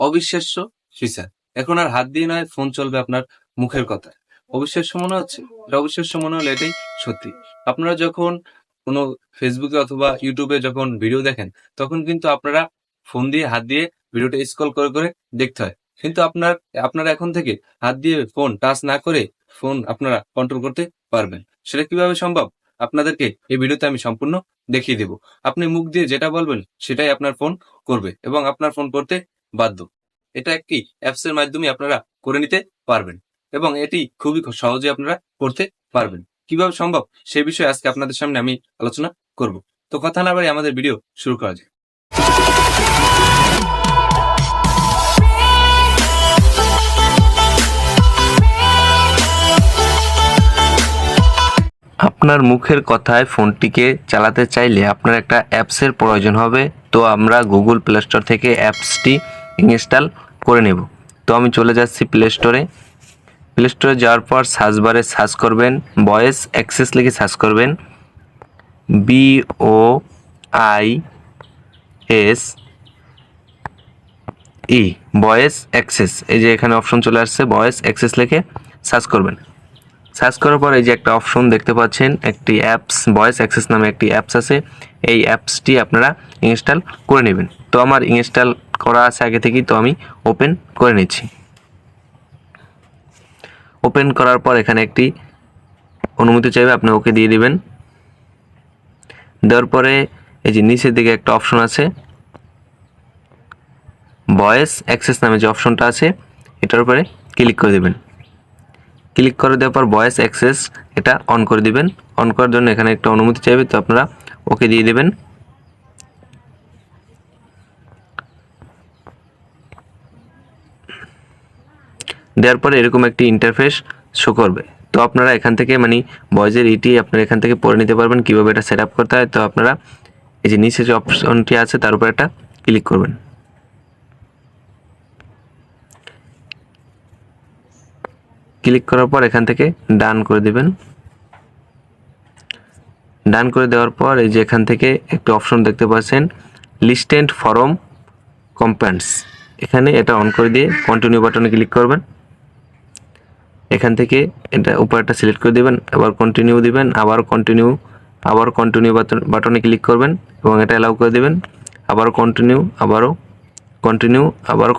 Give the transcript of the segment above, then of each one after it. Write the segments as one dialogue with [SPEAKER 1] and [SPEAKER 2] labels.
[SPEAKER 1] অবিশ্বাস্য ফিচার। এখন আর হাত দিয়ে নয়, ফোন চলবে আপনার মুখের কথায়। অবিশ্বাস্য মনে হচ্ছে? এটা অবিশ্বাস্য মনে হলে এটাই সত্যি। আপনারা যখন কোনো ফেসবুকে অথবা ইউটিউবে যখন ভিডিও দেখেন, তখন কিন্তু আপনারা ফোন দিয়ে হাত দিয়ে ভিডিওটা স্ক্রল করে করে দেখতে হয়। কিন্তু আপনারা এখন থেকে হাত দিয়ে ফোন টাচ না করে ফোন আপনারা কন্ট্রোল করতে পারবেন। সেটা কিভাবে সম্ভব? আপনাদেরকে এই ভিডিওতে আমি সম্পূর্ণ দেখিয়ে দেব। আপনি মুখ দিয়ে যেটা বলবেন সেটাই আপনার ফোন করবে এবং আপনার ফোন করতে বাধ্য। এটা একটি অ্যাপস এর মাধ্যমে আপনারা করে নিতে পারবেন এবং এটি খুবই সহজে আপনারা করতে পারবেন। কিভাবে সম্ভব সেই বিষয়ে আজকে আপনাদের সামনে আমি আলোচনা করব। তো কথা না বাড়িয়ে আমাদের ভিডিও শুরু করা যাক।
[SPEAKER 2] আপনার মুখের কথায় ফোনটিকে চালাতে চাইলে আপনার একটা অ্যাপসের প্রয়োজন হবে। তো আমরা গুগল প্লে স্টোর থেকে অ্যাপসটি ইনস্টল করে নেব। তো আমি চলে যাচ্ছি প্লে স্টোরে। প্লে স্টোরে যাওয়ার পর সার্চ বারে সার্চ করবেন ভয়েস অ্যাক্সেস লিখে সার্চ করবেন BOIS ভয়েস অ্যাক্সেস। এই যে এখানে অপশন চলে আসছে, ভয়েস অ্যাক্সেস লিখে সার্চ করবেন। সার্চ করার পর এই যে একটা অপশন দেখতে পাচ্ছেন, একটি অ্যাপস ভয়েস অ্যাক্সেস নামে একটি অ্যাপস আছে। এই অ্যাপসটি আপনারা ইনস্টল করে নেবেন। তো আমার ইনস্টল করা আছে আগে থেকেই, তো আমি ওপেন করে নিচ্ছি। ওপেন করার পর এখানে একটি অনুমতি চাইবে, আপনি ওকে দিয়ে দিবেন। দেওয়ার পরে এই যে নিচের দিকে একটা অপশন আছে ভয়েস অ্যাক্সেস নামে যে অপশনটা আছে, এটার উপরে ক্লিক করে দেবেন। ক্লিক করে দেওয়ার পর ভয়েস অ্যাক্সেস এটা অন করে দিবেন। অন করার জন্য এখানে একটা অনুমতি চাইবে, তো আপনারা ওকে দিয়ে দেবেন। দেওয়ার পরে এরকম একটি ইন্টারফেস শো করবে। তো আপনারা এখান থেকে ভয়েসের আপনারা এখান থেকে পড়ে নিতে পারবেন কিভাবে এটা সেট আপ করতে হয়। তো আপনারা এই যে নিচে যে অপশনটি আছে তার উপর একটা ক্লিক করবেন। ক্লিক করার পর এখান থেকে ডান করে দিবেন। ডান করে দেওয়ার পর এই যে এখান থেকে একটা অপশন দেখতে পাচ্ছেন লিস্টেড ফরম কম্পেন্টস, এখানে এটা অন করে দিয়ে কন্টিনিউ বাটনে ক্লিক করবেন। এখান থেকে এটা উপরটা সিলেক্ট করে দিবেন, আবার কন্টিনিউ দিবেন, আবার কন্টিনিউ বাটনে ক্লিক করবেন এবং এটা অ্যালাউ করে দিবেন। আবারও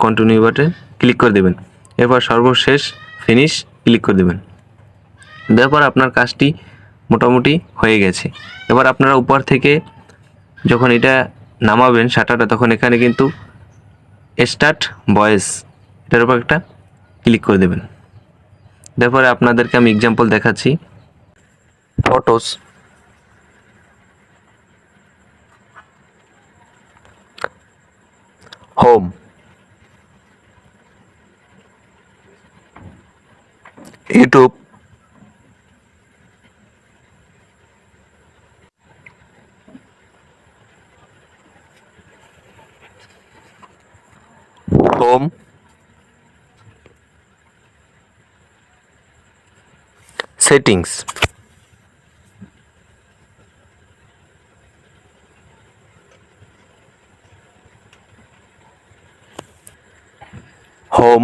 [SPEAKER 2] কন্টিনিউ বাটনে ক্লিক করে দিবেন। এরপর সর্বশেষ ফিনিশ ক্লিক করে দিবেন। দেওয়ার পর আপনার কাজটি মোটামুটি হয়ে গেছে। এবার আপনারা উপর থেকে যখন এটা নামাবেন শাটারটা, তখন এখানে কিন্তু স্টার্ট ভয়েস এটার উপর একটা ক্লিক করে দেবেন। তারপরে আপনাদেরকে আমি এক্সাম্পল দেখাচ্ছি। Photos, home, YouTube, home, settings, home,